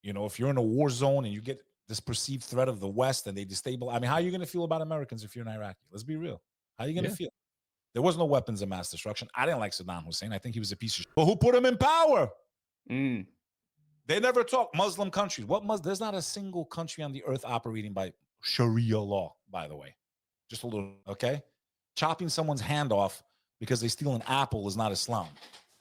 You know, if you're in a war zone and you get this perceived threat of the West and they destabilize, I mean, how are you going to feel about Americans if you're in Iraqi? Let's be real. How are you going to feel? There was no weapons of mass destruction. I didn't like Saddam Hussein. I think he was a piece of shit. But who put him in power? They never talk Muslim countries. There's not a single country on the earth operating by Sharia law, by the way. Just a little, okay? Chopping someone's hand off because they steal an apple is not Islam.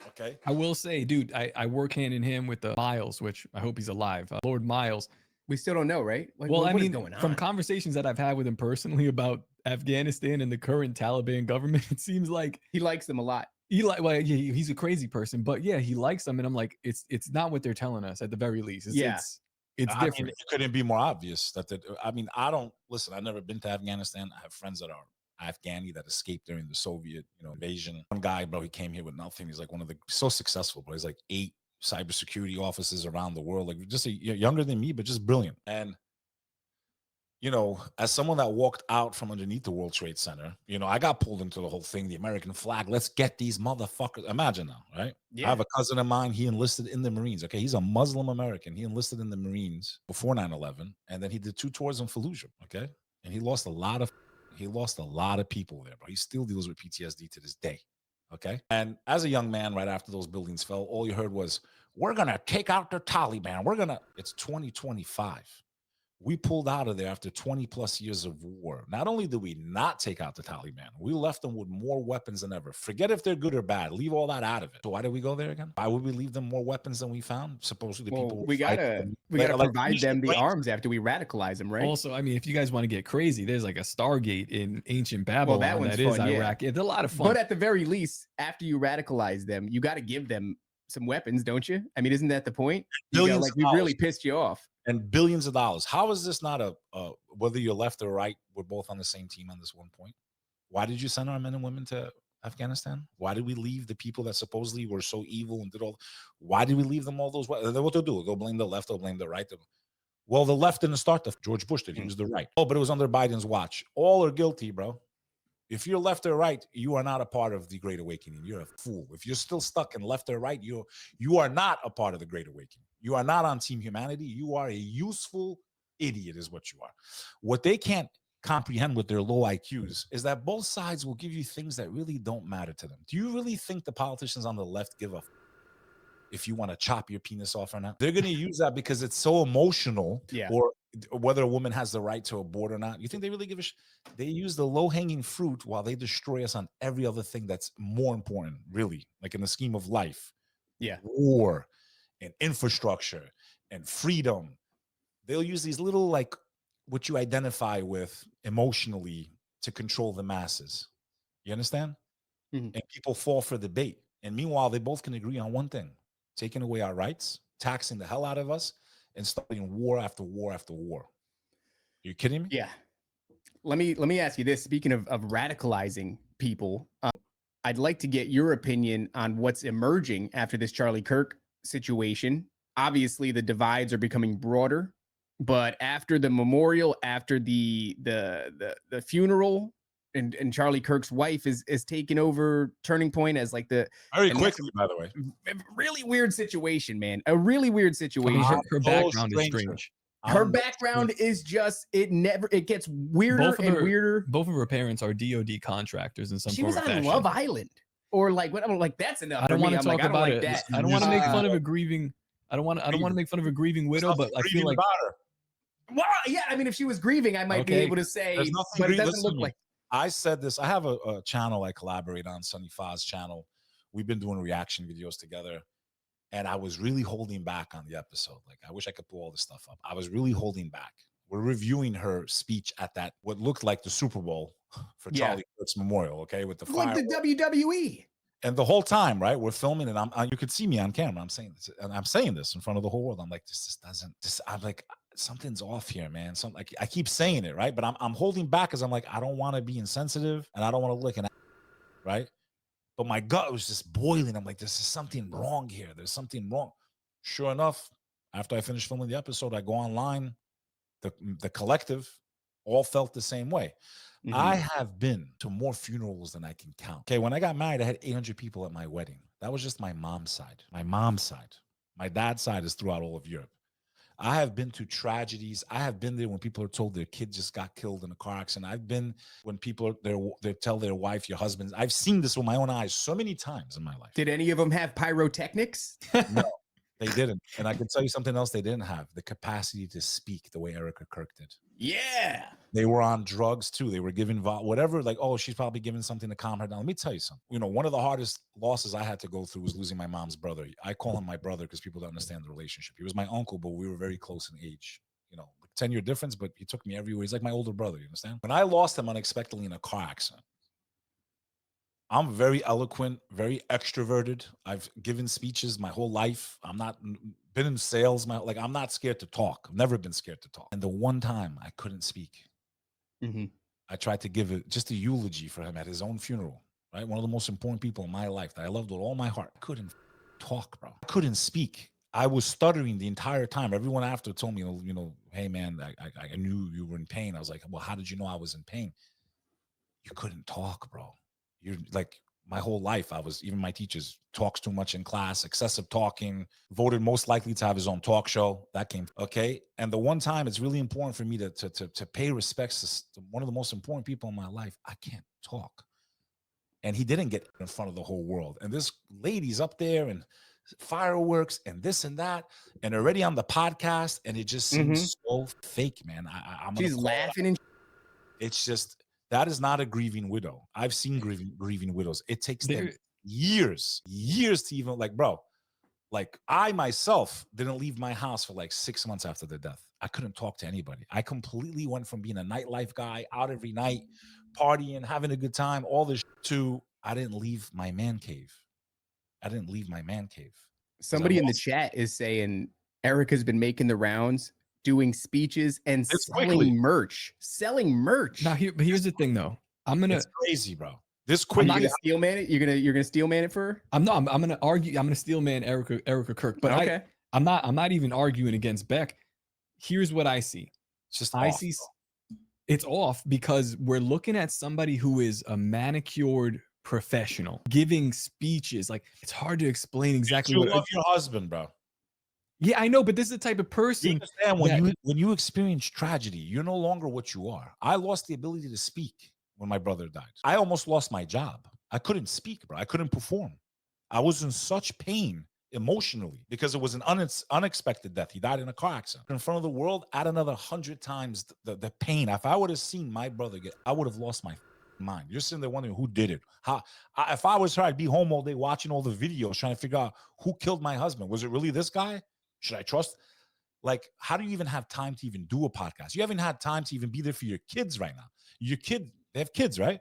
Okay. I will say, dude, I work hand in hand with the Miles, which I hope he's alive. Lord Miles. We still don't know, right? Like, well, I mean, from conversations that I've had with him personally about Afghanistan and the current Taliban government, it seems like he likes them a lot. He's a crazy person, but yeah, he likes them, and I'm like, it's not what they're telling us at the very least. It's different. Mean, it couldn't be more obvious that. I mean, I don't listen. I've never been to Afghanistan. I have friends that are Afghani that escaped during the Soviet, invasion. One guy, bro, he came here with nothing. He's like so successful, but he's like 8 cybersecurity offices around the world, like just younger than me, but just brilliant. And as someone that walked out from underneath the World Trade Center, I got pulled into the whole thing, the American flag. Let's get these motherfuckers. Imagine now, right? Yeah. I have a cousin of mine. He enlisted in the Marines. Okay. He's a Muslim American. He enlisted in the Marines before 9/11. And then he did 2 tours in Fallujah. Okay. And he lost a lot of people there, but he still deals with PTSD to this day. Okay. And as a young man, right after those buildings fell, all you heard was, we're going to take out the Taliban. It's 2025. We pulled out of there after 20 plus years of war. Not only did we not take out the Taliban, we left them with more weapons than ever. Forget if they're good or bad. Leave all that out of it. So why did we go there again? Why would we leave them more weapons than we found? Supposedly people we gotta provide them the arms after we radicalize them, right? Also, I mean, if you guys want to get crazy, there's like a Stargate in ancient Babylon that is Iraq. It's a lot of fun. But at the very least, after you radicalize them, you got to give them some weapons, don't you? I mean, isn't that the point? We really pissed you off. And billions of dollars. How is this not whether you're left or right, we're both on the same team on this one point? Why did you send our men and women to Afghanistan? Why did we leave the people that supposedly were so evil and did all? Why did we leave them all those? What they'll do? They'll blame the left. They'll blame the right. Well, the left didn't start George Bush did. He was the right. Oh, but it was under Biden's watch. All are guilty, bro. If you're left or right, you are not a part of the Great Awakening. You're a fool. If you're still stuck in left or right, you are not a part of the Great Awakening. You are not on Team Humanity. You are a useful idiot is what you are. What they can't comprehend with their low IQs is that both sides will give you things that really don't matter to them. Do you really think the politicians on the left give a if you want to chop your penis off or not? They're going to use that because it's so emotional, or whether a woman has the right to abort or not. You think they really give a They use the low-hanging fruit while they destroy us on every other thing that's more important, really, like in the scheme of life. Yeah. War and infrastructure and freedom. They'll use these little, like, what you identify with emotionally to control the masses. You understand? Mm-hmm. And people fall for the bait. And meanwhile, they both can agree on one thing: taking away our rights, taxing the hell out of us, and starting war after war after war. Are you kidding me? Yeah. Let me ask you this. Speaking of radicalizing people, I'd like to get your opinion on what's emerging after this Charlie Kirk situation. Obviously, the divides are becoming broader, but after the memorial, after the funeral, and Charlie Kirk's wife is taking over Turning Point as like the very quickly, by the way. Really weird situation, man. A really weird situation. I mean, her background is strange. Her background is just it gets weirder and weirder. Both of her parents are DOD contractors in some She form was or on fashion. Love Island or like what? I'm like, that's enough. I don't want to talk about it. That. I don't want to make fun of a grieving. I don't want to make fun of a grieving widow, but I feel like. Well, yeah. I mean, if she was grieving, I might be able to say, but it doesn't look like. I said this. I have a channel I collaborate on, Sunny Fa's channel. We've been doing reaction videos together. And I was really holding back on the episode. Like, I wish I could pull all this stuff up. I was really holding back. We're reviewing her speech at that, what looked like the Super Bowl for Charlie Kirk's memorial, okay? With the like the WWE. And the whole time, right, we're filming and you could see me on camera. I'm saying this, and I'm saying this in front of the whole world. I'm like, I'm like, something's off here, man. Like, I keep saying it, right? But I'm holding back because I'm like, I don't want to be insensitive and I don't want to look right? But my gut was just boiling. I'm like, there's something wrong here. There's something wrong. Sure enough, after I finished filming the episode, I go online. The collective all felt the same way. Mm-hmm. I have been to more funerals than I can count. Okay, when I got married, I had 800 people at my wedding. That was just my mom's side. My mom's side. My dad's side is throughout all of Europe. I have been to tragedies. I have been there when people are told their kid just got killed in a car accident. I've been when people are they tell their wife, your husband. I've seen this with my own eyes so many times in my life. Did any of them have pyrotechnics? No, they didn't. And I can tell you something else they didn't have: the capacity to speak the way Erika Kirk did. Yeah. They were on drugs too. They were giving whatever, like, oh, she's probably giving something to calm her down. Let me tell you something. You know, one of the hardest losses I had to go through was losing my mom's brother. I call him my brother because people don't understand the relationship. He was my uncle, but we were very close in age. You know, 10-year difference, but he took me everywhere. He's like my older brother, you understand? When I lost him unexpectedly in a car accident, I'm very eloquent, very extroverted. I've given speeches my whole life. I'm not been in sales. I'm not scared to talk. I've never been scared to talk. And the one time I couldn't speak, I tried to give it just a eulogy for him at his own funeral, right? One of the most important people in my life that I loved with all my heart. I couldn't talk, bro. I couldn't speak. I was stuttering the entire time. Everyone after told me, you know, hey man, I knew you were in pain. I was like, well, how did you know I was in pain? You couldn't talk, bro. You're like, my whole life, even my teachers, talks too much in class, excessive talking, voted most likely to have his own talk show. That came, okay? And the one time it's really important for me to pay respects to one of the most important people in my life, I can't talk. And he didn't get in front of the whole world. And this lady's up there and fireworks and this and that, and already on the podcast, and it just seems so fake, man. She's laughing and it's just, that is not a grieving widow. I've seen grieving widows. It takes them years to even, like, bro, like I myself didn't leave my house for like 6 months after their death. I couldn't talk to anybody. I completely went from being a nightlife guy, out every night, partying, having a good time, all this to I didn't leave my man cave. Somebody in the chat is saying Erika's been making the rounds, doing speeches and selling merch. Now, here's the thing, though. It's crazy, bro. This quick. You're gonna steel man it. You're gonna steel man it for her. I'm gonna argue. I'm gonna steel man Erika Kirk. But okay. I'm not even arguing against Beck. Here's what I see. It's just it's off because we're looking at somebody who is a manicured professional giving speeches. Like, it's hard to explain exactly. You love your husband, bro. Yeah, I know, but this is the type of person. You understand when you experience tragedy, you're no longer what you are. I lost the ability to speak when my brother died. I almost lost my job. I couldn't speak, bro. I couldn't perform. I was in such pain emotionally because it was an unexpected death. He died in a car accident. In front of the world, add another 100 times the pain. If I would have seen my brother I would have lost my mind. You're sitting there wondering who did it. If I was her, I'd be home all day watching all the videos, trying to figure out who killed my husband. Was it really this guy? Should I trust? Like, how do you even have time to even do a podcast? You haven't had time to even be there for your kids right now. They have kids, right?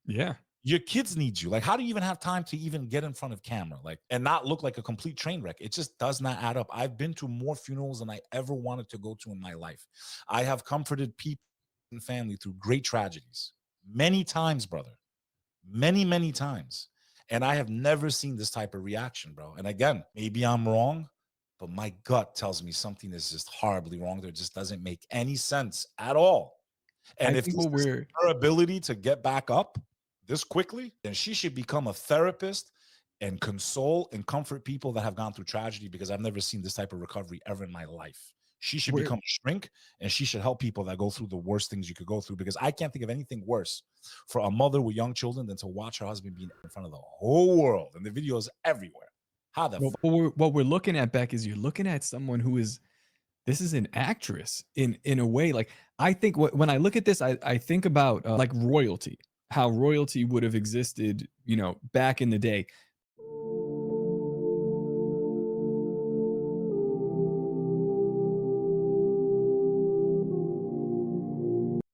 Yeah. Your kids need you. Like, how do you even have time to even get in front of camera, like, and not look like a complete train wreck? It just does not add up. I've been to more funerals than I ever wanted to go to in my life. I have comforted people and family through great tragedies many times, brother. Many, many times. And I have never seen this type of reaction, bro. And again, maybe I'm wrong, but my gut tells me something is just horribly wrong. There just doesn't make any sense at all. And if this is her ability to get back up this quickly, then she should become a therapist and console and comfort people that have gone through tragedy, because I've never seen this type of recovery ever in my life. She should become a shrink, and she should help people that go through the worst things you could go through, because I can't think of anything worse for a mother with young children than to watch her husband being in front of the whole world, and the videos everywhere. How the what we're looking at, Beck, is you're looking at someone who is, this is an actress in a way. Like, I think when I look at this, I think about like royalty, how royalty would have existed, you know, back in the day.